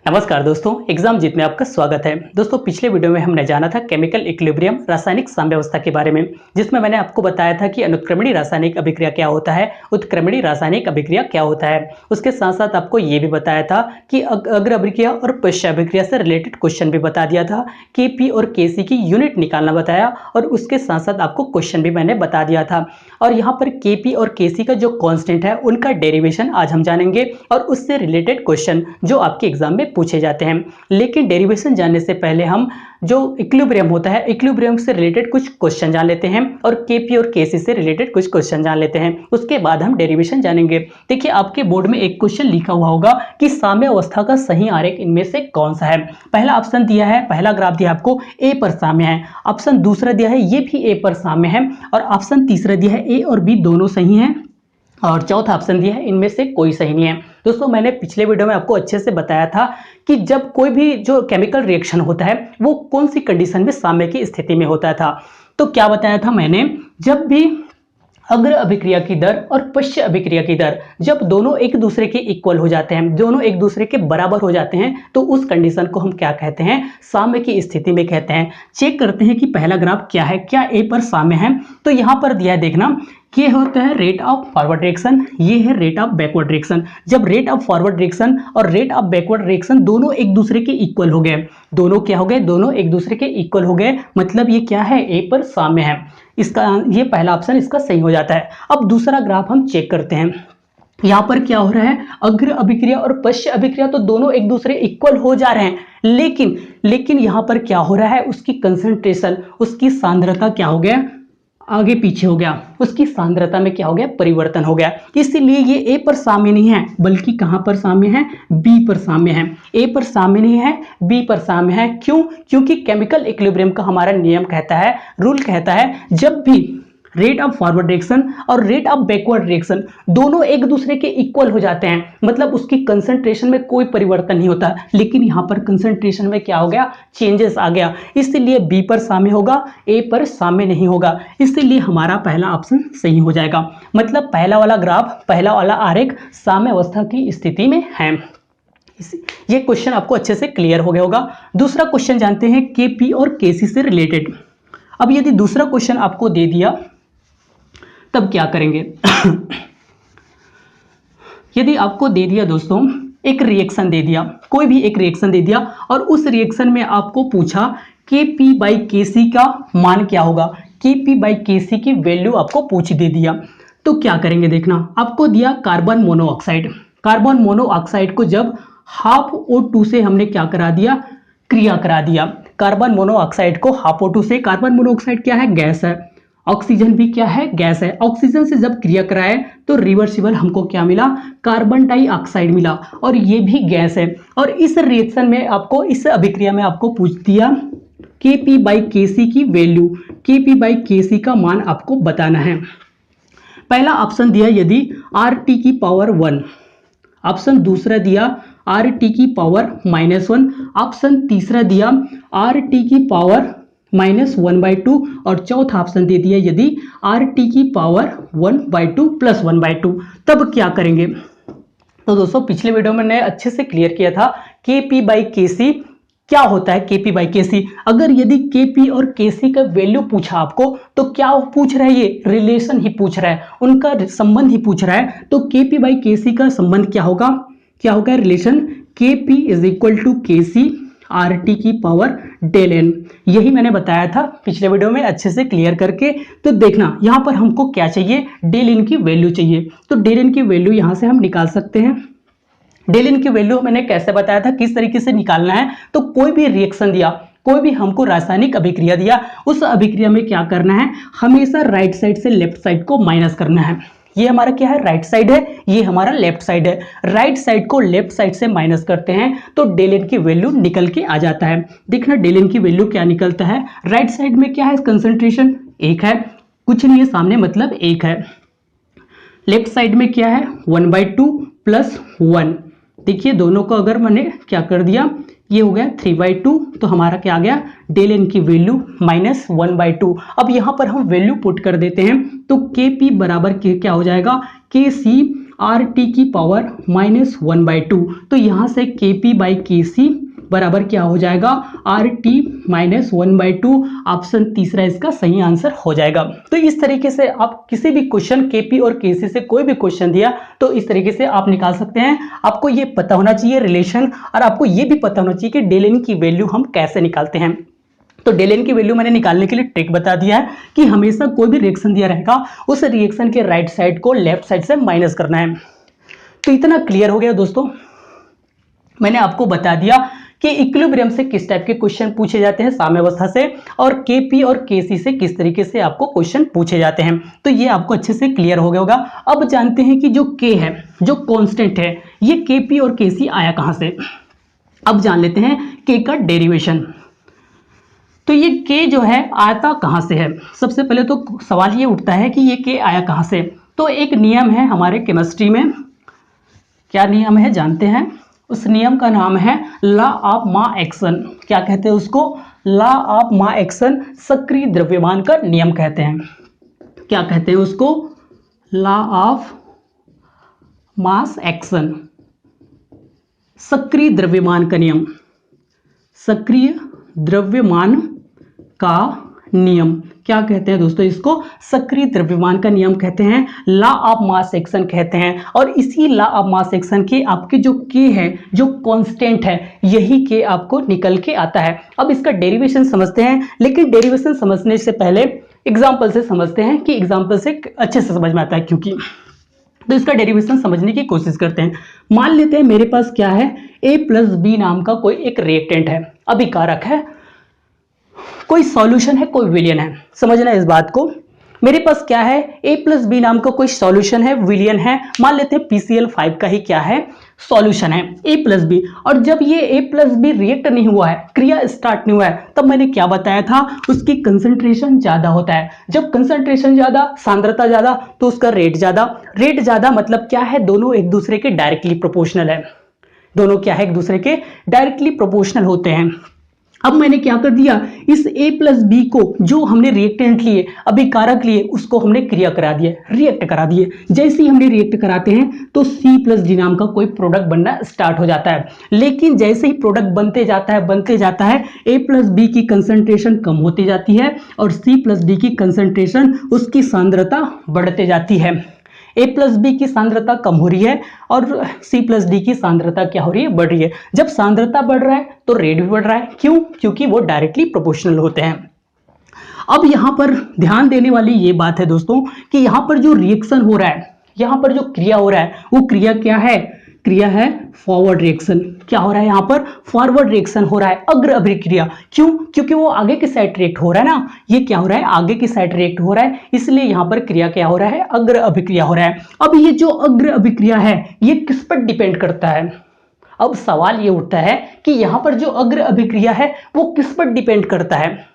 नमस्कार दोस्तों, एग्जाम जीत में आपका स्वागत है। दोस्तों, पिछले वीडियो में हमने जाना था केमिकल इक्विलिब्रियम रासायनिक साम्यावस्था के बारे में, जिसमें मैंने आपको बताया था कि अनुत्क्रमणीय रासायनिक अभिक्रिया क्या होता है, उत्क्रमणीय रासायनिक अभिक्रिया क्या होता है। उसके साथ साथ आपको ये भी बताया था कि अग्र अभिक्रिया और पश्च अभिक्रिया से रिलेटेड क्वेश्चन भी बता दिया था। Kp और Kc की यूनिट निकालना बताया और उसके साथ साथ आपको क्वेश्चन भी मैंने बता दिया था। और यहाँ पर Kp और Kc का जो कॉन्स्टेंट है उनका डेरिवेशन आज हम जानेंगे और उससे रिलेटेड क्वेश्चन जो आपके एग्जाम में पूछे जाते हैं। लेकिन डेरिवेशन जानने से पहले हम जो इक्विलिब्रियम होता है, इक्विलिब्रियम से रिलेटेड कुछ क्वेश्चन जान लेते हैं और Kp और Kc से रिलेटेड कुछ क्वेश्चन जान लेते हैं। उसके बाद हम डेरिवेशन जानेंगे। देखिए, आपके बोर्ड में एक क्वेश्चन लिखा हुआ होगा कि साम्यावस्था का सही आरेख इनमें से कौन सा है। पहला ऑप्शन दिया है, पहला ग्राफ दिया है आपको ए पर साम्य है। ऑप्शन दूसरा दिया है ये भी ए पर साम्य है और ऑप्शन तीसरा दिया है ए और बी दोनों सही हैं और चौथा ऑप्शन दिया है इनमें से कोई सही नहीं है। दोस्तों, मैंने पिछले वीडियो में आपको अच्छे से बताया था कि जब कोई भी जो केमिकल रिएक्शन होता है वो कौन सी कंडीशन में साम्य की स्थिति में होता था। तो क्या बताया था मैंने, जब भी अग्र अभिक्रिया की दर और पश्च अभिक्रिया की दर जब दोनों एक दूसरे के इक्वल हो जाते हैं, दोनों एक दूसरे के बराबर हो जाते हैं, तो उस कंडीशन को हम क्या कहते हैं, साम्य की स्थिति में कहते हैं। चेक करते हैं कि पहला ग्राफ क्या है, क्या ए पर साम्य है। तो यहां पर दिया है, देखना, ये होता है रेट ऑफ फॉरवर्ड डायरेक्शन, ये है रेट ऑफ बैकवर्ड डायरेक्शन। जब रेट ऑफ फॉरवर्ड डायरेक्शन और रेट ऑफ बैकवर्ड डायरेक्शन दोनों एक दूसरे के इक्वल हो गए, दोनों क्या हो गए, दोनों एक दूसरे के इक्वल हो गए, मतलब ये क्या है, ए पर साम्य है। इसका ये पहला ऑप्शन इसका सही हो जाता है। अब दूसरा ग्राफ हम चेक करते हैं। यहाँ पर क्या हो रहा है, अग्र अभिक्रिया और पश्च अभिक्रिया तो दोनों एक दूसरे इक्वल हो जा रहे हैं, लेकिन यहाँ पर क्या हो रहा है, उसकी कंसंट्रेशन, उसकी सांद्रता क्या हो गया, आगे पीछे हो गया, उसकी सांद्रता में क्या हो गया, परिवर्तन हो गया। इसलिए ये ए पर साम्य नहीं है, बल्कि कहां पर साम्य है, बी पर साम्य है। ए पर साम्य नहीं है, बी पर साम्य है। क्यों? क्योंकि केमिकल इक्विलिब्रियम का हमारा नियम कहता है, रूल कहता है, जब भी रेट ऑफ फॉरवर्ड डायरेक्शन और रेट ऑफ बैकवर्ड डायरेक्शन दोनों एक दूसरे के इक्वल हो जाते हैं, मतलब उसकी कंसंट्रेशन में कोई परिवर्तन नहीं होता। लेकिन यहां पर कंसंट्रेशन में क्या हो गया, चेंजेस आ गया, इसलिए बी पर साम्य होगा, ए पर साम्य नहीं होगा। इसलिए हमारा पहला ऑप्शन सही हो जाएगा। मतलब पहला वाला ग्राफ, पहला वाला आरेख साम्यावस्था की स्थिति में है। ये क्वेश्चन आपको अच्छे से क्लियर हो गया होगा। दूसरा क्वेश्चन जानते हैं Kp और Kc से रिलेटेड। अब यदि दूसरा क्वेश्चन आपको दे दिया तब क्या करेंगे यदि आपको दे दिया दोस्तों, एक रिएक्शन दे दिया, कोई भी एक रिएक्शन दे दिया और उस रिएक्शन में आपको पूछा Kp/Kc का मान क्या होगा, Kp/Kc की वैल्यू आपको पूछ दे दिया, तो क्या करेंगे। देखना, आपको दिया कार्बन मोनोऑक्साइड। कार्बन मोनोऑक्साइड को जब हाफ O2 से हमने क्या करा दिया, क्रिया करा दिया। कार्बन मोनोऑक्साइड को हाफ O2 से, कार्बन मोनोऑक्साइड क्या है, गैस है, ऑक्सीजन भी क्या है, गैस है। ऑक्सीजन से जब क्रिया कराए तो रिवर्सिबल हमको क्या मिला, कार्बन डाइऑक्साइड मिला और ये भी गैस है। और इस रिएक्शन में आपको, इस अभिक्रिया में आपको पूछ दिया Kp/Kc की वैल्यू, Kp/Kc का मान आपको बताना है। पहला ऑप्शन दिया यदि Rt की पावर 1, ऑप्शन दूसरा दिया Rt की पावर -1, ऑप्शन तीसरा दिया Rt की पावर -1/2 और चौथा ऑप्शन दे दिया यदि Rt की पावर 1/2 + 1/2। तब क्या करेंगे। तो दोस्तों, पिछले वीडियो में मैंने अच्छे से क्लियर किया था Kp/Kc क्या होता है। Kp/Kc, अगर यदि Kp और Kc का वैल्यू पूछा आपको तो क्या पूछ रहा है, ये रिलेशन ही पूछ रहा है, उनका संबंध ही पूछ रहा है। तो Kp/Kc का संबंध क्या होगा, रिलेशन Kp = Kc Rt की पावर Δn। यही मैंने बताया था पिछले वीडियो में अच्छे से क्लियर करके। तो देखना, यहां पर हमको क्या चाहिए, Δn की वैल्यू चाहिए। तो Δn की वैल्यू यहां से हम निकाल सकते हैं। Δn की वैल्यू मैंने कैसे बताया था, किस तरीके से निकालना है। तो कोई भी रिएक्शन दिया, कोई भी हमको रासायनिक अभिक्रिया दिया, उस अभिक्रिया में क्या करना है, हमेशा राइट साइड से लेफ्ट साइड को माइनस करना है। ये हमारा क्या है, राइट साइड है, ये हमारा लेफ्ट साइड है। राइट साइड को लेफ्ट साइड से माइनस करते हैं तो Δn की वैल्यू निकल के आ जाता है। देखना Δn की वैल्यू क्या निकलता है। राइट साइड में क्या है, कंसंट्रेशन 1 है, कुछ नहीं है सामने, मतलब 1 है। लेफ्ट साइड में क्या है, 1/2 + 1। देखिए, दोनों को अगर मैंने क्या कर दिया, ये हो गया 3/2, तो हमारा क्या आ गया, Δn की वैल्यू -1/2। अब यहाँ पर हम वैल्यू पुट कर देते हैं तो Kp बराबर क्या हो जाएगा, Kc आर टी की पावर -1/2। तो यहाँ से Kp/Kc बराबर क्या हो जाएगा, आर टी -1/2। ऑप्शन तीसरा इसका सही आंसर हो जाएगा। तो इस तरीके से आप किसी भी क्वेश्चन Kp और Kc से कोई भी क्वेश्चन दिया तो इस तरीके से आप निकाल सकते हैं। आपको ये पता होना चाहिए रिलेशन, और आपको ये भी पता होना चाहिए कि डेल n की वैल्यू हम कैसे निकालते हैं। तो डेल n की वैल्यू मैंने निकालने के लिए ट्रिक बता दिया है कि हमेशा कोई भी रिएक्शन दिया रहेगा उस रिएक्शन के राइट साइड को लेफ्ट साइड से माइनस करना है। तो इतना क्लियर हो गया दोस्तों। मैंने आपको बता दिया कि इक्विलिब्रियम से किस टाइप के क्वेश्चन पूछे जाते हैं साम्यावस्था से, और Kp और Kc से किस तरीके से आपको क्वेश्चन पूछे जाते हैं। तो ये आपको अच्छे से क्लियर हो गया होगा। अब जानते हैं कि जो K है, जो कांस्टेंट है, ये Kp और Kc आया कहां से। अब जान लेते हैं K का डेरिवेशन। तो ये K जो है आता कहां से है। सबसे पहले तो सवाल ये उठता है कि ये K आया कहां से। तो एक नियम है हमारे केमिस्ट्री में, क्या नियम है जानते हैं। उस नियम का नाम है लॉ ऑफ मास एक्शन। क्या कहते हैं उसको, लॉ ऑफ मास एक्शन, सक्रिय द्रव्यमान का नियम कहते हैं। क्या कहते हैं उसको, लॉ ऑफ मास एक्शन, सक्रिय द्रव्यमान का नियम, सक्रिय द्रव्यमान का नियम। क्या कहते हैं दोस्तों इसको, सक्रिय द्रव्यमान का नियम कहते हैं, लॉ ऑफ मास एक्शन कहते हैं। और इसी लॉ ऑफ मास एक्शन के आपके जो K है, जो कांस्टेंट है, यही K आपको निकल के आता है। अब इसका डेरिवेशन समझते हैं, लेकिन डेरिवेशन समझने से पहले एग्जाम्पल से समझते हैं कि एग्जाम्पल से अच्छे से समझ में आता है क्योंकि। तो इसका डेरिवेशन समझने की कोशिश करते हैं। मान लेते हैं मेरे पास क्या है, A+B नाम का कोई एक रिएक्टेंट है, अभिकारक है, कोई सॉल्यूशन है, कोई विलयन है। समझना इस बात को। मेरे पास क्या है, A+B नाम का कोई सॉल्यूशन है, विलयन है। मान लेते हैं PCl5 का ही क्या है, सॉल्यूशन है A+B। और जब ये A+B रिएक्ट नहीं हुआ है, क्रिया स्टार्ट नहीं हुआ है, तब मैंने क्या बताया था, उसकी कंसंट्रेशन ज्यादा होता है। जब कंसंट्रेशन ज्यादा, सांद्रता ज्यादा, तो उसका रेट ज्यादा। रेट ज्यादा मतलब क्या है, दोनों एक दूसरे के डायरेक्टली प्रोपोर्शनल है। दोनों क्या है, एक दूसरे के डायरेक्टली प्रोपोर्शनल होते हैं। अब मैंने क्या कर दिया, इस A+B को जो हमने रिएक्टेंट लिए, अभिकारक लिए, उसको हमने क्रिया करा दिया, रिएक्ट करा दिए। जैसे ही हमने रिएक्ट कराते हैं तो C+D नाम का कोई प्रोडक्ट बनना स्टार्ट हो जाता है। लेकिन जैसे ही प्रोडक्ट बनते जाता है A+B की कंसंट्रेशन कम होती जाती है और C+D की कंसंट्रेशन, उसकी सांद्रता बढ़ते जाती है। A+B की सांद्रता कम हो रही है और C+D की सांद्रता क्या हो रही है, बढ़ रही है। जब सांद्रता बढ़ रहा है तो रेट भी बढ़ रहा है। क्यों, क्योंकि वो डायरेक्टली प्रोपोर्शनल होते हैं। अब यहां पर ध्यान देने वाली ये बात है दोस्तों कि यहां पर जो रिएक्शन हो रहा है, यहां पर जो क्रिया हो रहा है, वो क्रिया क्या है, क्रिया है फॉरवर्ड रिएक्शन। क्या हो रहा है, यहां पर फॉरवर्ड रिएक्शन हो रहा है, अग्र अभिक्रिया। क्यों, क्योंकि वो आगे की साइड रिएक्ट हो रहा है ना, ये क्या हो रहा है, आगे की साइड रिएक्ट हो रहा है, इसलिए यहां पर क्रिया क्या हो रहा है, अग्र अभिक्रिया हो रहा है। अब ये जो अग्र अभिक्रिया है, ये किस पर डिपेंड करता है। अब सवाल ये उठता है कि यहां पर जो अग्र अभिक्रिया है वो किस पर डिपेंड करता है।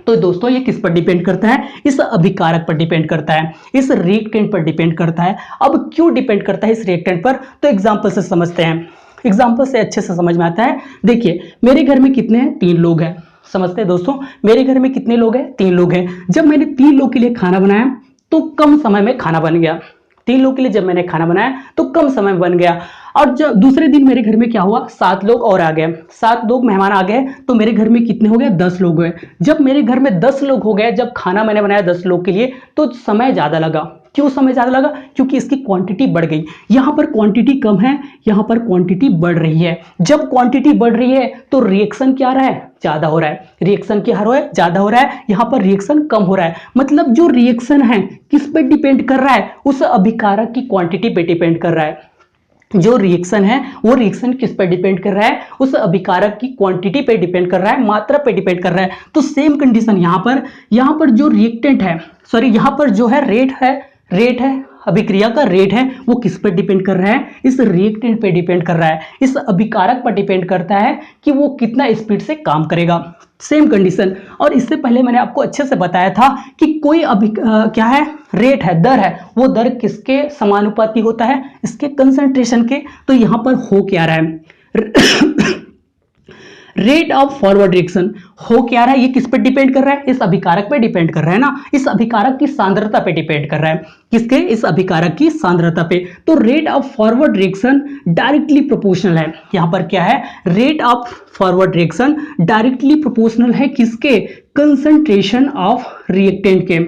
तो दोस्तों ये किस पर डिपेंड करता है, इस अभिकारक पर डिपेंड करता है, इस रिएक्टेंट पर डिपेंड करता है। अब क्यों डिपेंड करता है इस रिएक्टेंट पर, तो एग्जांपल से समझते हैं। एग्जांपल से अच्छे से समझ में आता है। देखिए मेरे घर में कितने हैं, 3 लोग हैं। समझते हैं दोस्तों, मेरे घर में कितने लोग हैं, 3 लोग हैं। जब मैंने 3 लोग के लिए खाना बनाया तो कम समय में खाना बन गया। 3 लोग के लिए जब मैंने खाना बनाया तो कम समय में बन गया। और जब दूसरे दिन मेरे घर में क्या हुआ, 7 लोग और आ गए, 7 लोग मेहमान आ गए, तो मेरे घर में कितने हो गए, 10 लोग हुए। जब मेरे घर में 10 लोग हो गए, जब खाना मैंने बनाया 10 लोग के लिए, तो समय ज्यादा लगा। क्यों समय ज्यादा लगा, क्योंकि इसकी क्वांटिटी बढ़ गई। यहां पर क्वांटिटी कम है, यहां पर क्वांटिटी बढ़ रही है। जब क्वांटिटी बढ़ रही है तो रिएक्शन क्या रहा है, ज्यादा हो रहा है। रिएक्शन क्या हो रहा है, ज्यादा हो रहा है। यहां पर रिएक्शन कम हो रहा है। मतलब जो रिएक्शन है किस पे डिपेंड कर रहा है, उस अभिकारक की क्वांटिटी पे डिपेंड कर रहा है। जो रिएक्शन है वो रिएक्शन किस पर डिपेंड कर रहा है, उस अभिकारक की क्वांटिटी पे डिपेंड कर रहा है, मात्रा पे डिपेंड कर रहा है। तो सेम कंडीशन यहां पर जो रिएक्टेंट है, सॉरी यहां पर जो है रेट है, अभिक्रिया का रेट है, वो किस पर डिपेंड कर रहा है, इस रिएक्टेंट पे डिपेंड कर रहा है, इस अभिकारक पर डिपेंड करता है कि वो कितना स्पीड से काम करेगा। Same condition. और इससे पहले मैंने आपको अच्छे से बताया था कि कोई क्या है, रेट है, दर है, वो दर किसके समानुपाती होता है, इसके कंसंट्रेशन के। तो यहां पर हो क्या रहा है रेट ऑफ फॉरवर्ड रिएक्शन हो क्या रहा है, ये किस पे डिपेंड कर रहा है, इस अभिकारक पे डिपेंड कर रहा है ना, इस अभिकारक की सांद्रता पे डिपेंड कर रहा है, किसके, इस अभिकारक की सांद्रता पे। तो rate of forward reaction directly proportional है, यहां पर क्या है, rate of forward reaction directly proportional है किसके, कंसंट्रेशन ऑफ रिएक्टेंट के।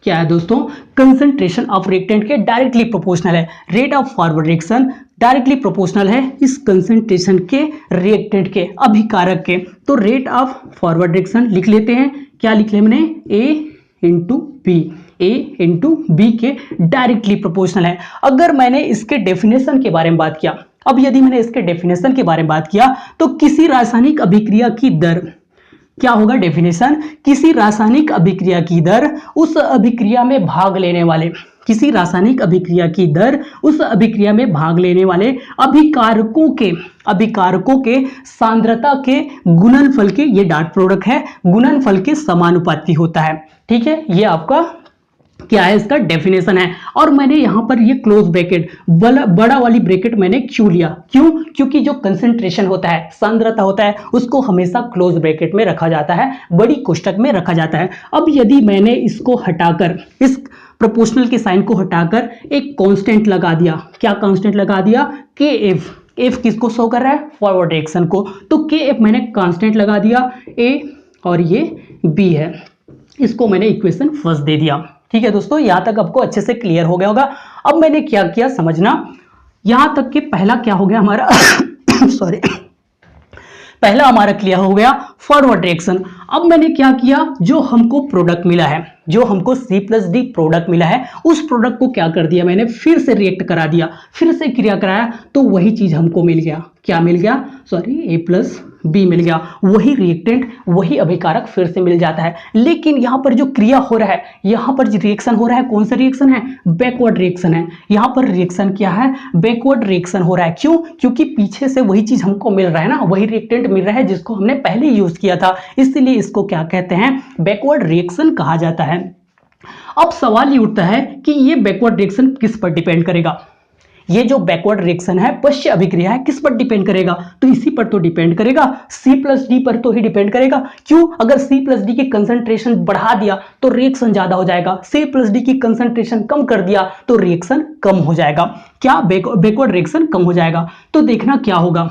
क्या है दोस्तों, कंसंट्रेशन ऑफ रिएक्टेंट के डायरेक्टली प्रोपोर्शनल है। Rate of forward reaction directly proportional है इस कंसंट्रेशन के रिएक्टेंट के, अभिकारक के। तो रेट ऑफ फॉरवर्ड रिएक्शन लिख लेते हैं, क्या लिख लिया मैंने, A into B, A into B के डायरेक्टली प्रोपोर्शनल है। अगर मैंने इसके डेफिनेशन के बारे में बात किया, अब यदि मैंने इसके डेफिनेशन के बारे में बात किया तो किसी रासायनिक अभिक्रिया की दर, क्या होगा डेफिनेशन, किसी रासायनिक अभिक्रिया की दर उस अभिक्रिया में भाग लेने वाले, किसी रासायनिक अभिक्रिया की दर उस अभिक्रिया में भाग लेने वाले अभिकारकों के सांद्रता के गुणनफल के, ये डॉट प्रोडक्ट है, गुणनफल के समानुपाती होता है। ठीक है, ये आपका क्या है, इसका डेफिनेशन है। और मैंने यहां पर ये क्लोज ब्रैकेट, बड़ा वाली ब्रैकेट मैंने क्यों लिया, क्यों, क्योंकि जो कंसंट्रेशन होता है, सांद्रता होता है, उसको हमेशा क्लोज ब्रैकेट में रखा जाता है, बड़ी कोष्टक में रखा जाता है। अब यदि मैंने इसको हटाकर, इस प्रोपोर्शनल के साइन को हटाकर एक कांस्टेंट लगा दिया, क्या कांस्टेंट लगा दिया, KF, F किसको शो कर रहा है, फॉरवर्ड रिएक्शन को, तो KF मैंने कांस्टेंट लगा दिया, A और ये B है, इसको मैंने इक्वेशन फर्स्ट दे दिया। ठीक है दोस्तों, यहां तक आपको अच्छे से क्लियर हो गया होगा। अब मैंने क्या किया समझना, यहां तक के पहला क्या हो गया हमारा सॉरी, पहला हमारा क्लियर हो गया फॉरवर्ड रिएक्शन। अब मैंने क्या किया, जो हमको प्रोडक्ट मिला है, जो हमको C+D प्रोडक्ट मिला है, उस प्रोडक्ट को क्या कर दिया मैंने, फिर से रिएक्ट करा दिया, फिर से क्रिया कराया, तो वही चीज हमको मिल गया, क्या मिल गया, सॉरी A+B मिल गया, वही रिएक्टेंट, वही अभिकारक फिर से मिल जाता है। लेकिन यहां पर जो क्रिया हो रहा है, यहां पर जो रिएक्शन हो रहा है, कौन सा रिएक्शन है, बैकवर्ड रिएक्शन है। यहां पर रिएक्शन क्या है, बैकवर्ड रिएक्शन हो रहा है। क्यों, क्योंकि पीछे से वही चीज हमको मिल रहा है ना, वही रिएक्टेंट मिल रहा है जिसको हमने पहले यूज किया था, इसलिए इसको क्या कहते हैं, बैकवर्ड रिएक्शन कहा जाता है। अब सवाल ये उठता है कि ये बैकवर्ड रिएक्शन किस पर डिपेंड करेगा, ये जो बैकवर्ड रिएक्शन है, पश्च अभिक्रिया है, किस पर डिपेंड करेगा, तो इसी पर तो डिपेंड करेगा, C+D पर तो ही डिपेंड करेगा। क्यों, अगर C+D की कंसंट्रेशन बढ़ा दिया तो रिएक्शन ज्यादा हो जाएगा, C+D की कंसंट्रेशन कम कर दिया तो रिएक्शन कम हो जाएगा, क्या बैकवर्ड रिएक्शन कम हो जाएगा। तो देखना क्या होगा,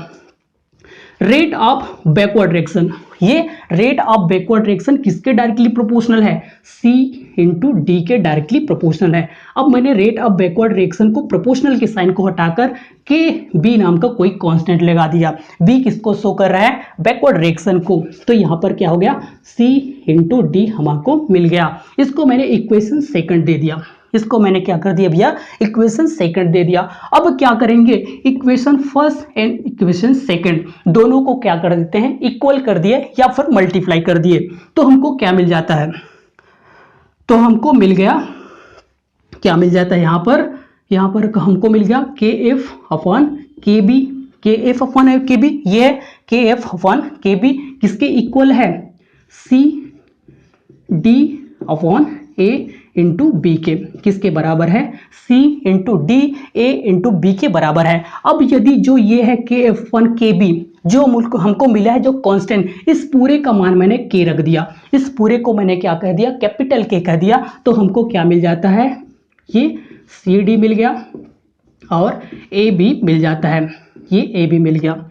रेट ऑफ बैकवर्ड रिएक्शन, ये रेट ऑफ बैकवर्ड रिएक्शन किसके डायरेक्टली प्रोपोर्शनल है, C इंटू डी के डायरेक्टली प्रोपोर्शनल है। अब मैंने रेट ऑफ बैकवर्ड रिएक्शन को प्रोपोर्शनल के साइन को हटाकर KB नाम का कोई कांस्टेंट लगा दिया, B किसको शो कर रहा है, बैकवर्ड रिएक्शन को, तो यहां पर क्या हो गया, C इंटू डी हमको मिल गया। इसको मैंने इक्वेशन सेकंड दे दिया, इसको मैंने क्या कर दिया भैया, इक्वेशन सेकंड दे दिया। अब क्या करेंगे, equation first and equation second दोनों को क्या कर देते हैं, इक्वल कर दिए या फिर मल्टीप्लाई कर दिए, तो हमको क्या मिल जाता है, तो हमको मिल गया, क्या मिल जाता है यहां पर हमको मिल गया KF upon KB, KF upon KB, ये KF अपॉन KB किसके इक्वल है, CD upon A into B के, किसके बराबर है, C into D A into B के बराबर है। अब यदि जो ये है KF1KB जो हमको मिला है जो कांस्टेंट, इस पूरे का मान मैंने K रख दिया, इस पूरे को मैंने क्या कह दिया, कैपिटल K कह दिया, तो हमको क्या मिल जाता है, ये CD मिल गया और AB मिल जाता है, ये AB मिल गया।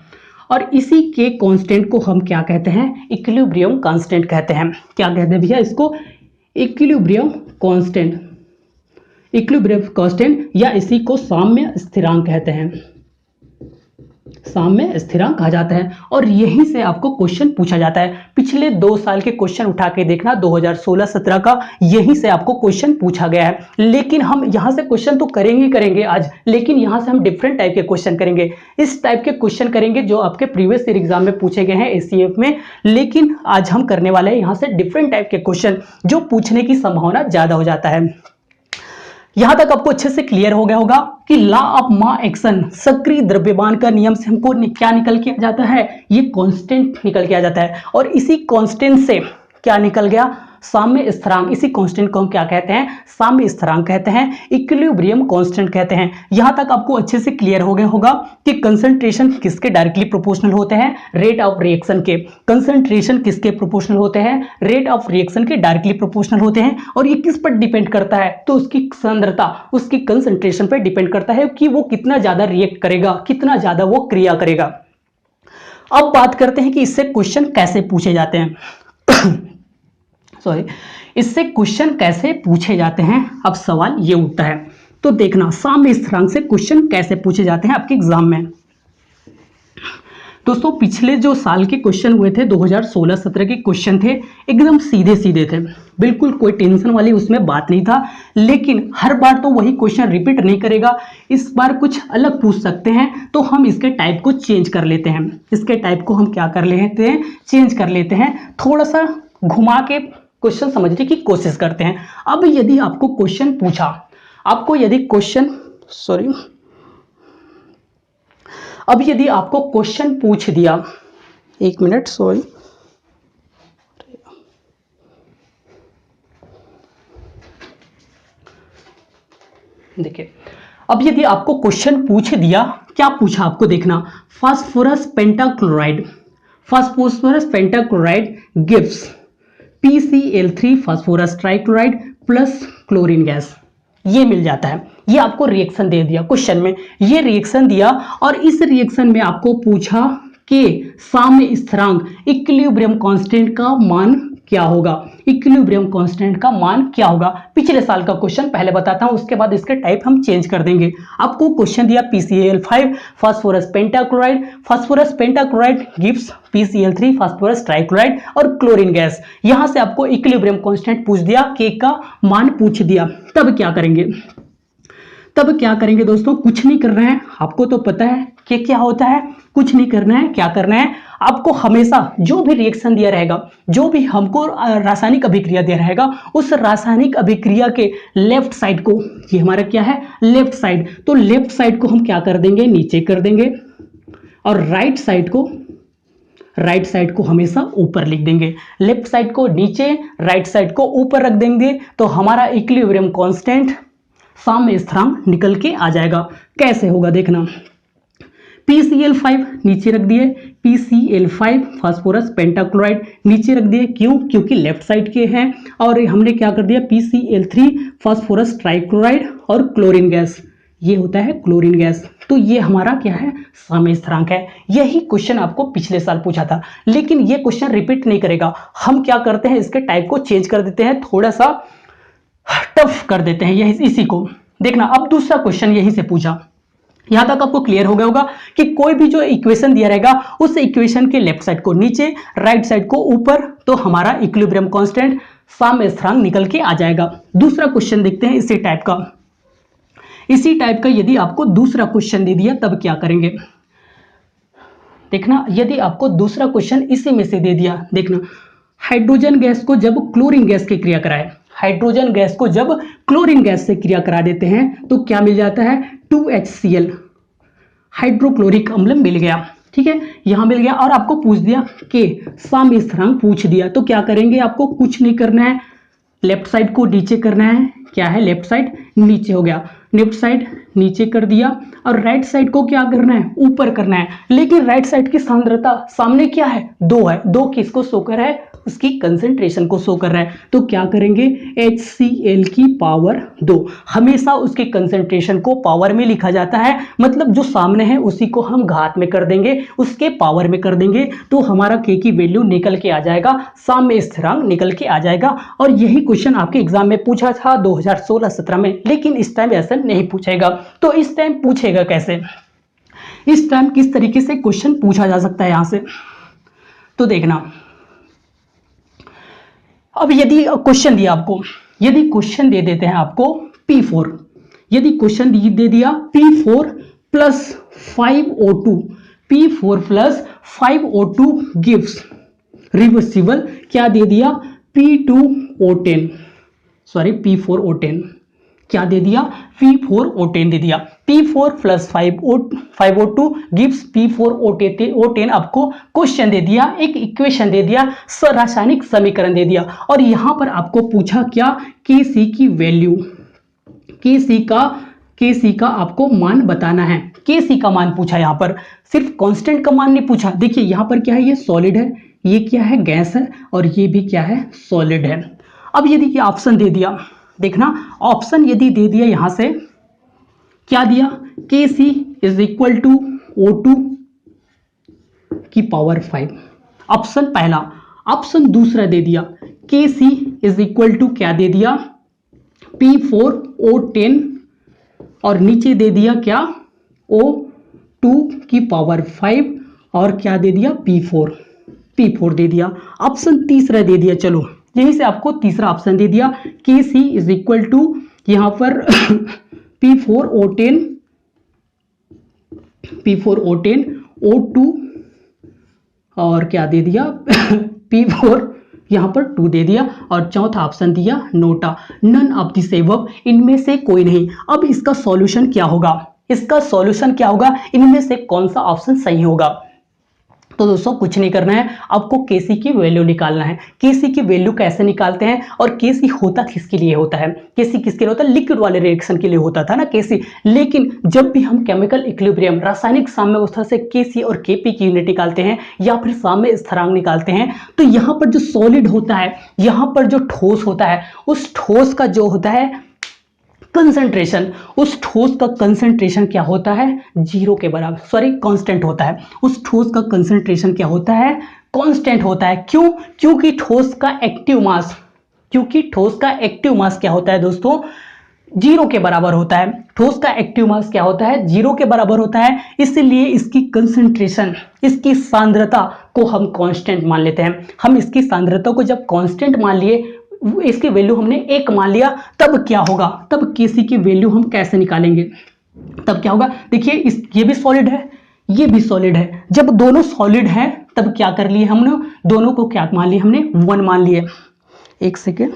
और इसी के कांस्टेंट को हम क्या कहते हैं, इक्विलिब्रियम कांस्टेंट कहते हैं। क्या कहते हैं भैया इसको, इक्विलिब्रियम कांस्टेंट या इसी को साम्य स्थिरांक कहते हैं, साम्य स्थिरांक कहा जाता है। और यहीं से आपको क्वेश्चन पूछा जाता है, पिछले 2 साल के क्वेश्चन उठा के देखना, 2016-17 का यहीं से आपको क्वेश्चन पूछा गया है। लेकिन हम यहां से क्वेश्चन तो करेंगे आज, लेकिन यहां से हम डिफरेंट टाइप के क्वेश्चन करेंगे, इस टाइप के क्वेश्चन करेंगे जो आपके प्रीवियस ईयर एग्जाम में पूछे गए हैं ACF में। लेकिन आज हम करने वाले हैं यहां से डिफरेंट टाइप के क्वेश्चन जो पूछने की संभावना ज्यादा हो जाता है। यहां तक आपको अच्छे से क्लियर हो गया होगा कि लॉ ऑफ मास एक्शन, सक्रिय द्रव्यमान का नियम से हमको क्या निकल के आ जाता है, ये कांस्टेंट निकल के आ जाता है। और इसी कांस्टेंट से क्या निकल गया, साम्य स्थिरांक, इसी कांस्टेंट को हम क्या कहते हैं, साम्य स्थिरांक कहते हैं, इक्विलिब्रियम कांस्टेंट कहते हैं। यहां तक आपको अच्छे से क्लियर हो गया होगा कि कंसंट्रेशन किसके डायरेक्टली प्रोपोर्शनल होते हैं, रेट ऑफ रिएक्शन के। कंसंट्रेशन किसके प्रोपोर्शनल होते हैं, रेट ऑफ रिएक्शन के डायरेक्टली प्रोपोर्शनल होते हैं। और ये किस पर डिपेंड करता है, तो उसकी सांद्रता, उसकी कंसंट्रेशन पर डिपेंड करता है कि वो कितना ज्यादा रिएक्ट करेगा, कितना ज्यादा वो क्रिया करेगा। अब बात करते हैं कि इससे क्वेश्चन कैसे पूछे जाते हैं। सॉरी, इससे क्वेश्चन कैसे पूछे जाते हैं। अब सवाल ये उठता है, तो देखना साम्य स्थिरांक से क्वेश्चन कैसे पूछे जाते हैं आपके एग्जाम में। दोस्तों पिछले जो साल के क्वेश्चन हुए थे 2016-17 के क्वेश्चन थे, एकदम सीधे सीधे थे, बिल्कुल कोई टेंशन वाली उसमें बात नहीं था। लेकिन हर बार तो वही क्वेश्चन रिपीट नहीं करेगा, इस बार कुछ अलग पूछ सकते हैं, तो हम इसके टाइप को चेंज कर लेते हैं। इसके टाइप को हम क्या कर लेते हैं, चेंज कर लेते हैं, थोड़ा सा घुमा के क्वेश्चन समझने की कोशिश करते हैं। अब यदि आपको क्वेश्चन पूछा, आपको यदि क्वेश्चन अब यदि आपको क्वेश्चन पूछ दिया, एक मिनट, सॉरी, देखिए, अब यदि आपको क्वेश्चन पूछ दिया, क्या पूछा आपको, देखना, phosphorus pentachloride, phosphorus pentachloride gives PCl3 phosphorus trichloride plus chlorine gas, ये मिल जाता है। ये आपको रिएक्शन दे दिया क्वेश्चन में, ये रिएक्शन दिया और इस रिएक्शन में आपको पूछा कि साम्य स्थिरांक इक्विलिब्रियम कांस्टेंट का मान क्या होगा, इक्विलिब्रियम कांस्टेंट का मान क्या होगा। पिछले साल का क्वेश्चन पहले बताता हूं, उसके बाद इसके टाइप हम चेंज कर देंगे। आपको क्वेश्चन दिया PCl5 phosphorus pentachloride gives PCl3 phosphorus trichloride और क्लोरीन गैस। यहां से आपको इक्विलिब्रियम कांस्टेंट पूछ दिया, के का मान पूछ दिया। तब क्या करेंगे दोस्तों, कुछ नहीं करना है, आपको तो पता है कि क्या होता है, कुछ नहीं करना है। क्या करना है, आपको हमेशा जो भी रिएक्शन दिया रहेगा, जो भी हमको रासायनिक अभिक्रिया दिया रहेगा, उस रासायनिक अभिक्रिया के लेफ्ट साइड को, ये हमारा क्या है, लेफ्ट साइड, तो लेफ्ट साइड को हम क्या कर देंगे, नीचे कर देंगे, और राइट साइड को हमेशा ऊपर लिख देंगे। लेफ्ट साइड को नीचे, राइट साइड को ऊपर रख देंगे, तो हमारा इक्विलिब्रियम कांस्टेंट साम्य स्थिरांक निकल के आ जाएगा। कैसे होगा देखना, PCl5 नीचे रख दिए, PCl5 फास्फोरस पेंटाक्लोराइड नीचे रख दिए, क्यों, क्योंकि लेफ्ट साइड के हैं। और हमने क्या कर दिया, PCl3 फास्फोरस ट्राइक्लोराइड और क्लोरीन गैस, ये होता है क्लोरीन गैस। तो ये हमारा क्या है, साम्य स्थिरांक है। यही क्वेश्चन आपको पिछले साल पूछा था, लेकिन ये क्वेश्चन रिपीट नहीं करेगा। हम क्या करते हैं, इसके टाइप को चेंज कर देते हैं, थोड़ा सा टफ कर देते हैं इसी को। देखना, अब दूसरा क्वेश्चन यहीं से पूछा, यहां तक आपको क्लियर हो गया होगा कि कोई भी जो इक्वेशन दिया रहेगा, उस इक्वेशन के लेफ्ट साइड को नीचे, राइट साइड को ऊपर, तो हमारा इक्विलिब्रियम कांस्टेंट साम्य स्थिरांक निकल के आ जाएगा। दूसरा क्वेश्चन देखते हैं इसी टाइप का यदि आपको दूसरा क्वेश्चन दे दिया तब क्या करेंगे। देखना, यदि आपको दूसरा क्वेश्चन इसी में से दे दिया, देखना, हाइड्रोजन गैस को जब क्लोरीन गैस की क्रिया कराए, हाइड्रोजन गैस को जब क्लोरीन गैस से क्रिया करा देते हैं, तो क्या मिल जाता है, 2HCl हाइड्रोक्लोरिक अम्ल मिल गया। ठीक है, यहां मिल गया। और आपको पूछ दिया कि साम्य स्थिरांक पूछ दिया, तो क्या करेंगे, आपको कुछ नहीं करना है, लेफ्ट साइड को नीचे करना है। क्या है, लेफ्ट साइड नीचे हो गया, लेफ्ट साइड नीचे कर दिया, और राइट साइड को क्या करना है, ऊपर करना है। लेकिन राइट साइड की सांद्रता सामने क्या है, 2 है, 2 किसको शो कर रहा है, उसकी कंसंट्रेशन को शो कर रहा है। तो क्या करेंगे, HCl की पावर 2, हमेशा उसके कंसंट्रेशन को पावर में लिखा जाता है, मतलब जो सामने है उसी को हम घात में कर देंगे, उसके पावर में कर देंगे, तो हमारा K की वैल्यू निकल के आ जाएगा, साम्य स्थिरांक निकल के आ जाएगा। और यही क्वेश्चन आपके एग्जाम में पूछा था 2016-17 में, लेकिन इस टाइम ऐसा नहीं पूछेगा। तो इस टाइम पूछेगा कैसे, इस टाइम किस तरीके से क्वेश्चन पूछा जा सकता है यहां से, तो देखना। अब यदि क्वेश्चन दिया आपको, यदि क्वेश्चन दे देते हैं आपको P4, यदि क्वेश्चन दे दिया P4 plus 5O2, P4 plus 5O2 gives reversible, क्या दे दिया, P4O10, क्या दे दिया, P4O10 दे दिया। P4 plus 5O2 gives P4O10 आपको क्वेश्चन दे दिया, एक इक्वेशन दे दिया, रासायनिक समीकरण दे दिया। और यहां पर आपको पूछा क्या, Kc की वैल्यू, Kc का आपको मान बताना है। Kc का मान पूछा, यहां पर सिर्फ कांस्टेंट का मान नहीं पूछा। देखिए यहां पर क्या है, ये सॉलिड है, ये क्या है, गैस है, और ये भी क्या है, सॉलिड है। अब यदि ये ऑप्शन दे दिया, देखना ऑप्शन यदि दे दिया, यहां से क्या दिया, Kc is equal to O2 की पावर 5, ऑप्शन पहला। ऑप्शन दूसरा दे दिया, Kc इज इक्वल टू क्या दे दिया, P4O10, और नीचे दे दिया क्या, O2 की पावर 5, और क्या दे दिया, P4 दे दिया। ऑप्शन तीसरा दे दिया, चलो यहीं से आपको तीसरा ऑप्शन दे दिया, Kc इज इक्वल टू यहां पर P4O10 O2, और क्या दे दिया P4 यहां पर 2 दे दिया, और चौथा ऑप्शन दिया NOTA, none of this above, इनमें से कोई नहीं। अब इसका सॉल्यूशन क्या होगा, इसका सॉल्यूशन क्या होगा, इनमें से कौन सा ऑप्शन सही होगा। तो दोस्तों कुछ नहीं करना है, आपको Kc की वैल्यू निकालना है। Kc की वैल्यू कैसे निकालते हैं, और Kc होता किसके लिए होता है, Kc किसके लिए होता है, लिक्विड वाले रिएक्शन के लिए होता था ना Kc। लेकिन जब भी हम केमिकल इक्विलिब्रियम, रासायनिक साम्यावस्था से Kc और Kp की यूनिट निकालते हैं, या फिर साम्य स्थिरांक निकालते हैं, तो यहाँ पर जो सॉलिड होता है, यहाँ पर जो ठोस होता है, उस ठोस का जो होता है कंसंट्रेशन, उस ठोस का कंसंट्रेशन क्या होता है, 0 के बराबर, सॉरी कांस्टेंट होता है। उस ठोस का कंसंट्रेशन क्या होता है, कांस्टेंट होता है। क्यों, क्योंकि ठोस का एक्टिव मास क्या होता है दोस्तों, 0 के बराबर होता है। ठोस का एक्टिव मास क्या होता है, 0 के बराबर होता है। इसलिए इसकी कंसंट्रेशन, इसकी सांद्रता को हम कांस्टेंट मान लेते हैं। हम इसकी सांद्रता को जब कांस्टेंट मान लिए, इसकी वैल्यू हमने 1 मान लिया, तब क्या होगा, तब Kc की वैल्यू हम कैसे निकालेंगे, तब क्या होगा, देखिए ये भी सॉलिड है, ये भी सॉलिड है। जब दोनों सॉलिड हैं तब क्या कर लिए हमने, दोनों को क्या मान लिए हमने, 1 मान लिए। एक सेकेंड,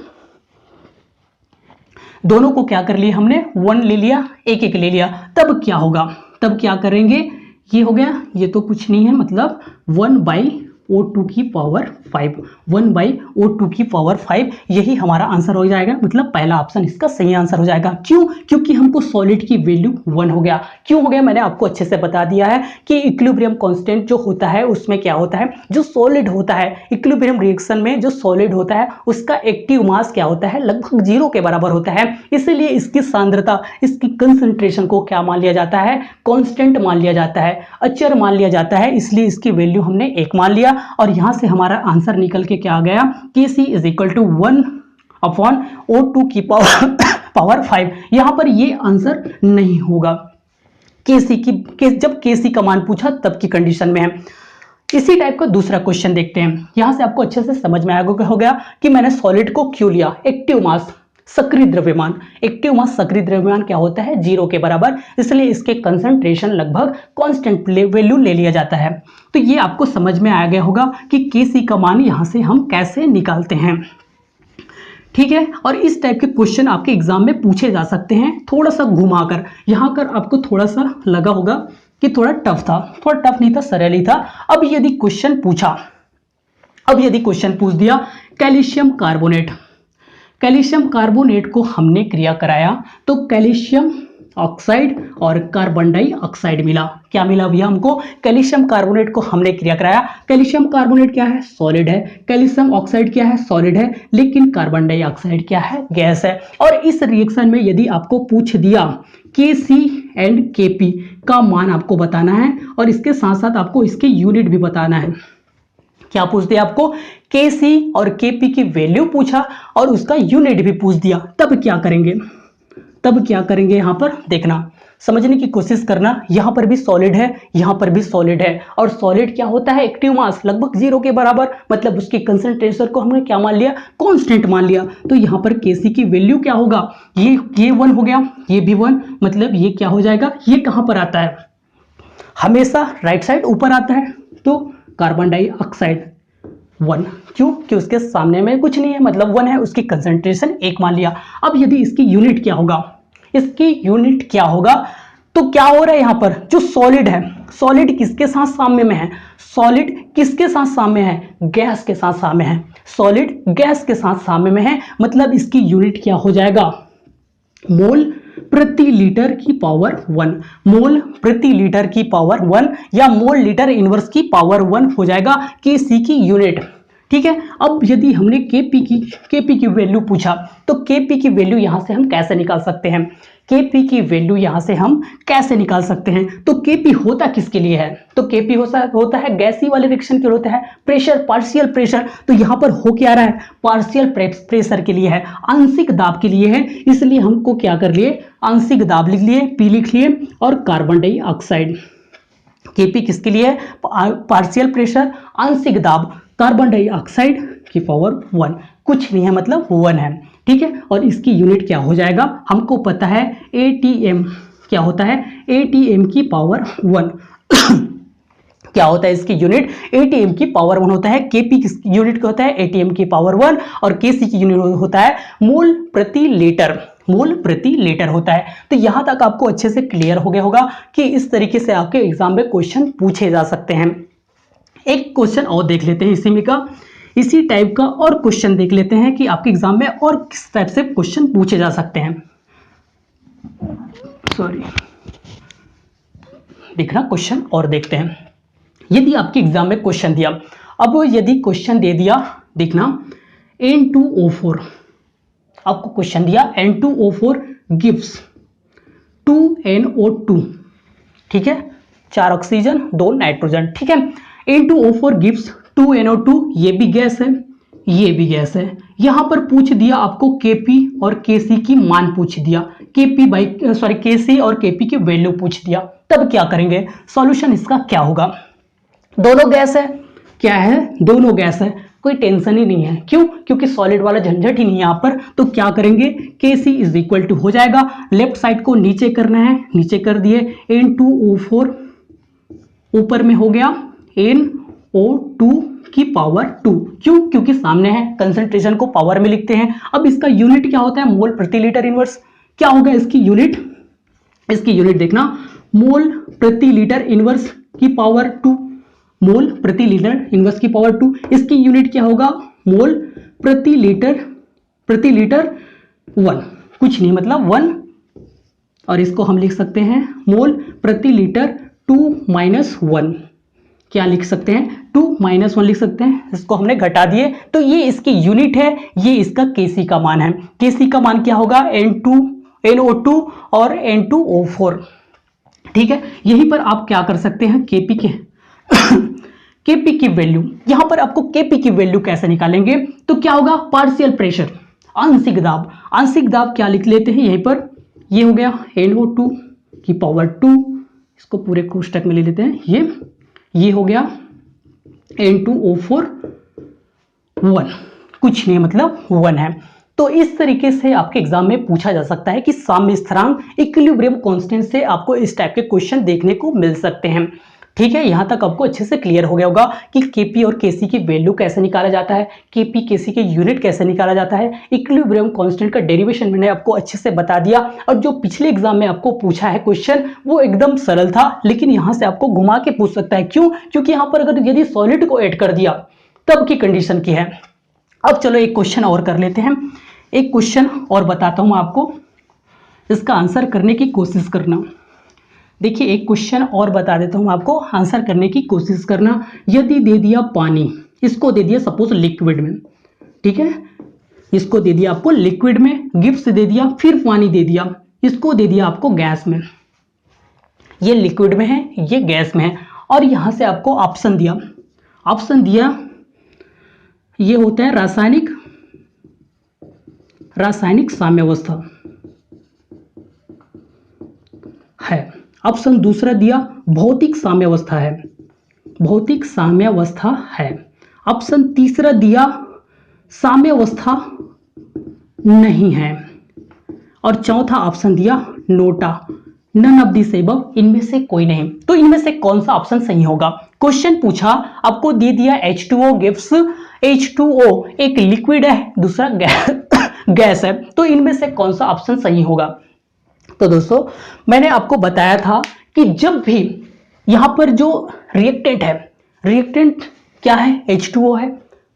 दोनों को क्या कर लिए हमने, 1 ले लिया, एक एक ले लिया। तब क्या होगा, तब क्या करेंगे, ये हो गया, ये तो कुछ नहीं है, मतलब 1/O2 की पावर 5, 1/O2 की पावर 5, यही हमारा आंसर हो जाएगा। मतलब पहला ऑप्शन इसका सही आंसर हो जाएगा। क्यों, क्योंकि हमको सॉलिड की वैल्यू 1 हो गया। क्यों हो गया, मैंने आपको अच्छे से बता दिया है कि इक्विलिब्रियम कांस्टेंट जो होता है उसमें क्या होता है, जो सॉलिड होता है इक्विलिब्रियम रिएक्शन में, जो सॉलिड होता है उसका एक्टिव मास क्या होता है, लगभग 0 के बराबर होता है। इसलिए इसकी सांद्रता, इसकी कंसंट्रेशन को क्या मान लिया जाता है, कांस्टेंट मान लिया जाता है, अचर मान लिया जाता है। इसलिए इसकी वैल्यू हमने 1 मान लिया, और यहां से हमारा आंसर निकल के क्या आ गया, Kc is equal to 1/O2 की पावर 5। यहां पर ये आंसर नहीं होगा। जब Kc का मान पूछा तब की कंडीशन में है। इसी टाइप का दूसरा क्वेश्चन देखते हैं। यहां से आपको अच्छे से समझ में हो गया कि मैंने सॉलिड को क्यों लिया। एक्टिव मास, सक्रिय द्रव्यमान, एक्टिव मास सक्रिय द्रव्यमान क्या होता है, 0 के बराबर, इसलिए इसके कंसंट्रेशन लगभग कांस्टेंट वैल्यू ले लिया जाता है। तो ये आपको समझ में आ गया होगा कि Kc का मान यहां से हम कैसे निकालते हैं। ठीक है, और इस टाइप के क्वेश्चन आपके एग्जाम में पूछे जा सकते हैं, थोड़ा सा घुमाकर। यहां कर आपको थोड़ा सा लगा होगा कि थोड़ा टफ था, थोड़ा टफ नहीं था, सरल ही था। अब यदि क्वेश्चन पूछ दिया कैल्शियम कार्बोनेट, कैल्शियम कार्बोनेट को हमने क्रिया कराया तो कैल्शियम ऑक्साइड और कार्बन डाइऑक्साइड मिला। क्या मिला भैया हमको, कैल्शियम कार्बोनेट को हमने क्रिया कराया। कैल्शियम कार्बोनेट क्या है, सॉलिड है। कैल्शियम ऑक्साइड क्या है, सॉलिड है, लेकिन कार्बन डाइऑक्साइड क्या है, गैस है। और इस रिएक्शन में यदि आपको पूछ दिया Kc एंड Kp का मान आपको बताना है, और इसके साथ साथ आपको इसके यूनिट भी बताना है। क्या पूछ दिया आपको, Kc और Kp की वैल्यू पूछा और उसका यूनिट भी पूछ दिया, तब क्या करेंगे, यहां पर देखना, समझने की कोशिश करना। यहां पर भी सॉलिड है, यहां पर भी सॉलिड है, और सॉलिड क्या होता है, एक्टिव मास लगभग 0 के बराबर, मतलब उसकी कंसंट्रेशन को हमने क्या मान लिया, कांस्टेंट मान लिया। तो यहां पर Kc की वैल्यू क्या होगा, ये 1 हो गया, ये भी 1, मतलब ये क्या हो जाएगा, ये कहां पर आता है, हमेशा राइट साइड ऊपर आता है। तो कार्बन डाइऑक्साइड 1, क्यों कि उसके सामने में कुछ नहीं है, मतलब 1 है, उसकी कंसंट्रेशन 1 मान लिया। अब यदि इसकी यूनिट क्या होगा, इसकी यूनिट क्या होगा? तो क्या हो रहा है यहाँ पर, जो सॉलिड है, सॉलिड किसके साथ साम्य में है? सॉलिड किसके साथ साम्य है? गैस के साथ साम्य है। सॉलिड गैस के साथ साम्य में है, मतलब इसकी यूनिट क्या हो जाएगा? मोल प्रति लीटर की पावर 1, मोल प्रति लीटर की पावर 1 या मोल लीटर इनवर्स की पावर 1 हो जाएगा केसी की यूनिट। ठीक है, अब यदि हमने केपी की वैल्यू पूछा तो केपी की वैल्यू यहां से हम कैसे निकाल सकते हैं? केपी की वैल्यू यहां से हम कैसे निकाल सकते हैं? तो केपी होता किसके लिए है? तो केपी होता है गैसीय वाले रिएक्शन के लिए, होता है प्रेशर, पार्शियल प्रेशर। तो यहां पर हो क्या रहा है? पार्शियल प्रेशर के लिए है, आंशिक दाब के लिए है, इसलिए हमको क्या कर लिए? आंशिक दाब लिख लिए, पी लिख लिए, और कार्बन डाइऑक्साइड। केपी किसके लिए है? पार्शियल प्रेशर, आंशिक दाब, कार्बन डाइऑक्साइड की पावर 1, कुछ नहीं है, मतलब 1 है। ठीक है, और इसकी यूनिट क्या हो जाएगा? हमको पता है एटीएम क्या होता है? एटीएम की पावर 1 क्या होता है इसकी यूनिट? एटीएम की पावर 1 होता है। केपी की यूनिट क्या होता है? एटीएम की पावर 1, और केसी की यूनिट होता है मोल प्रति लीटर, मोल प्रति लीटर होता है। तो यहां तक आपको अच्छे से क्लियर हो गया होगा कि इस तरीके से आपके एग्जाम में क्वेश्चन पूछे जा सकते हैं। एक क्वेश्चन और देख लेते हैं इसी टाइप का और क्वेश्चन देख लेते हैं कि आपके एग्जाम में और किस टाइप से क्वेश्चन पूछे जा सकते हैं। सॉरी, देखना क्वेश्चन और देखते हैं। यदि आपके एग्जाम में क्वेश्चन दिया, अब यदि क्वेश्चन दे दिया, देखना N2O4, आपको क्वेश्चन दिया N2O4 गिव्स 2NO2, ठीक है, 4 ऑक्सीजन 2 नाइट्रोजन। ठीक है, N2O4 गिव्स 2NO2, ये भी गैस है, ये भी गैस है। यहां पर पूछ दिया आपको केपी और केसी की मान पूछ दिया, केसी और केपी की वैल्यू पूछ दिया, तब क्या करेंगे? सॉल्यूशन इसका क्या होगा? दोनों गैस है, क्या है? दोनों गैस है, कोई टेंशन ही नहीं है। क्यों? क्योंकि सॉलिड वाला झंझट ही नहीं है यहाँ पर। तो क्या करेंगे? केसी इज इक्वल टू हो जाएगा, लेफ्ट साइड को नीचे करना है, नीचे कर दिए, N2O4 ऊपर में हो गया NO2 की पावर 2। क्यों? क्योंकि सामने है, कंसंट्रेशन को पावर में लिखते हैं। अब इसका यूनिट क्या होता है? मोल प्रति लीटर इनवर्स। क्या होगा इसकी यूनिट? इसकी यूनिट देखना, मोल प्रति लीटर इनवर्स की पावर 2, मोल प्रति लीटर इनवर्स की पावर 2। इसकी यूनिट क्या होगा? मोल प्रति लीटर 1, कुछ नहीं, मतलब 1, और इसको हम लिख सकते हैं मोल प्रति लीटर 2 - 1। क्या लिख सकते हैं? 2 - 1 लिख सकते हैं, इसको हमने घटा दिए। तो ये इसकी यूनिट है, ये इसका केसी का मान है। केसी का मान क्या होगा? NO2 और N2O4। ठीक है, यहीं पर आप क्या कर सकते हैं? केपी की वैल्यू, यहां पर आपको केपी की वैल्यू कैसे निकालेंगे? तो क्या होगा? पार्शियल प्रेशर, आंशिक दाब। आंशिक दाब क्या लिख लेते हैं यहीं पर? ये हो गया NO2 की पावर 2, इसको पूरे कोष्टक में ले लेते हैं, ये हो गया N2O4 1, कुछ नहीं, मतलब 1 है। तो इस तरीके से आपके एग्जाम में पूछा जा सकता है कि साम्य स्थिरांक, इक्विलिब्रियम कांस्टेंट से आपको इस टाइप के क्वेश्चन देखने को मिल सकते हैं। ठीक है, यहां तक आपको अच्छे से क्लियर हो गया होगा कि केपी और केसी की वैल्यू कैसे निकाला जाता है, केपी केसी की यूनिट कैसे निकाला जाता है, इक्विलिब्रियम कांस्टेंट का डेरिवेशन मैंने आपको अच्छे से बता दिया। और जो पिछले एग्जाम में आपको पूछा है क्वेश्चन, वो एकदम सरल था, लेकिन यहां से आपको घुमा के पूछ सकता है। क्यों? क्योंकि यहां पर अगर यदि सॉलिड को ऐड कर दिया तब की कंडीशन की है। अब चलो एक क्वेश्चन और कर लेते हैं, एक क्वेश्चन और बताता हूं आपको, इसका आंसर करने की कोशिश करना। देखिए, एक क्वेश्चन और बता देता हूं आपको, आंसर करने की कोशिश करना। यदि दे दिया पानी, इसको दे दिया सपोज लिक्विड में, ठीक है, इसको दे दिया आपको लिक्विड में, गिफ्ट दे दिया, फिर पानी दे दिया, इसको दे दिया आपको गैस में। ये लिक्विड में है, ये गैस में है, और यहां से आपको ऑप्शन दिया, ये होता है रासायनिक साम्यावस्था है। ऑप्शन दूसरा दिया भौतिक साम्यावस्था है। ऑप्शन तीसरा दिया साम्यावस्था नहीं है, और चौथा ऑप्शन दिया NOTA, none of this above, इनमें से कोई नहीं। तो इनमें से कौन सा ऑप्शन सही होगा? क्वेश्चन पूछा, आपको दे दिया H2O गिव्स, H2O एक लिक्विड है, दूसरा गैस है, तो इनमें से कौन सा ऑप्शन सही होगा? तो दोस्तों मैंने आपको बताया था कि जब भी यहां पर जो रिएक्टेंट है, रिएक्टेंट क्या है, H2O है,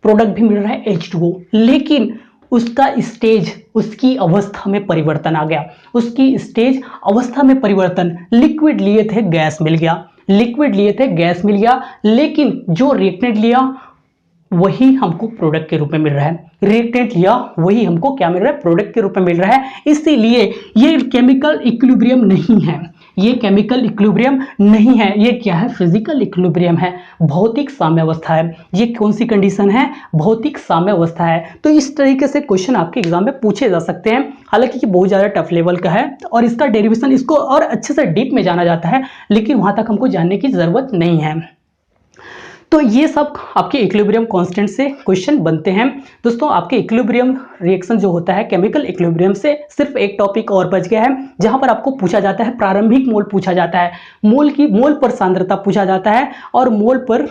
प्रोडक्ट भी मिल रहा है H2O, लेकिन उसका स्टेज, उसकी अवस्था में परिवर्तन आ गया, उसकी स्टेज अवस्था में परिवर्तन, लिक्विड लिए थे गैस मिल गया, लिक्विड लिए थे गैस मिल गया, लेकिन जो रिएक्टेंट लिया वही हमको प्रोडक्ट के रूप में मिल रहा है, रिएक्टेंट लिया वही हमको क्या मिल रहा है, प्रोडक्ट के रूप में मिल रहा है। इसीलिए ये केमिकल इक्विलिब्रियम नहीं है, ये केमिकल इक्विलिब्रियम नहीं है, ये क्या है, फिजिकल इक्विलिब्रियम है, भौतिक साम्यावस्था है। ये कौन सी कंडीशन है, भौतिक साम्यावस्था है। तो इस तरीके से क्वेश्चन आपके एग्जाम में पूछे जा सकते हैं। हालांकि ये बहुत ज्यादा टफ लेवल का है और इसका डेरिवेशन, इसको और अच्छे से डीप में जाना जाता है, लेकिन वहां तक हमको जानने की जरूरत नहीं है। तो ये सब आपके इक्विलिब्रियम कांस्टेंट से क्वेश्चन बनते हैं। दोस्तों आपके इक्विलिब्रियम रिएक्शन जो होता है केमिकल इक्विलिब्रियम से, सिर्फ एक टॉपिक और बच गया है जहां पर आपको पूछा जाता है प्रारंभिक मोल पूछा जाता है, मोल पर सांद्रता पूछा जाता है, और मोल पर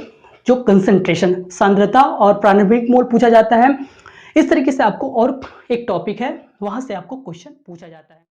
जो कंसंट्रेशन, सांद्रता और प्रारंभिक मोल पूछा जाता है। इस तरीके से आपको और एक टॉपिक है, वहां से आपको क्वेश्चन पूछा जाता है।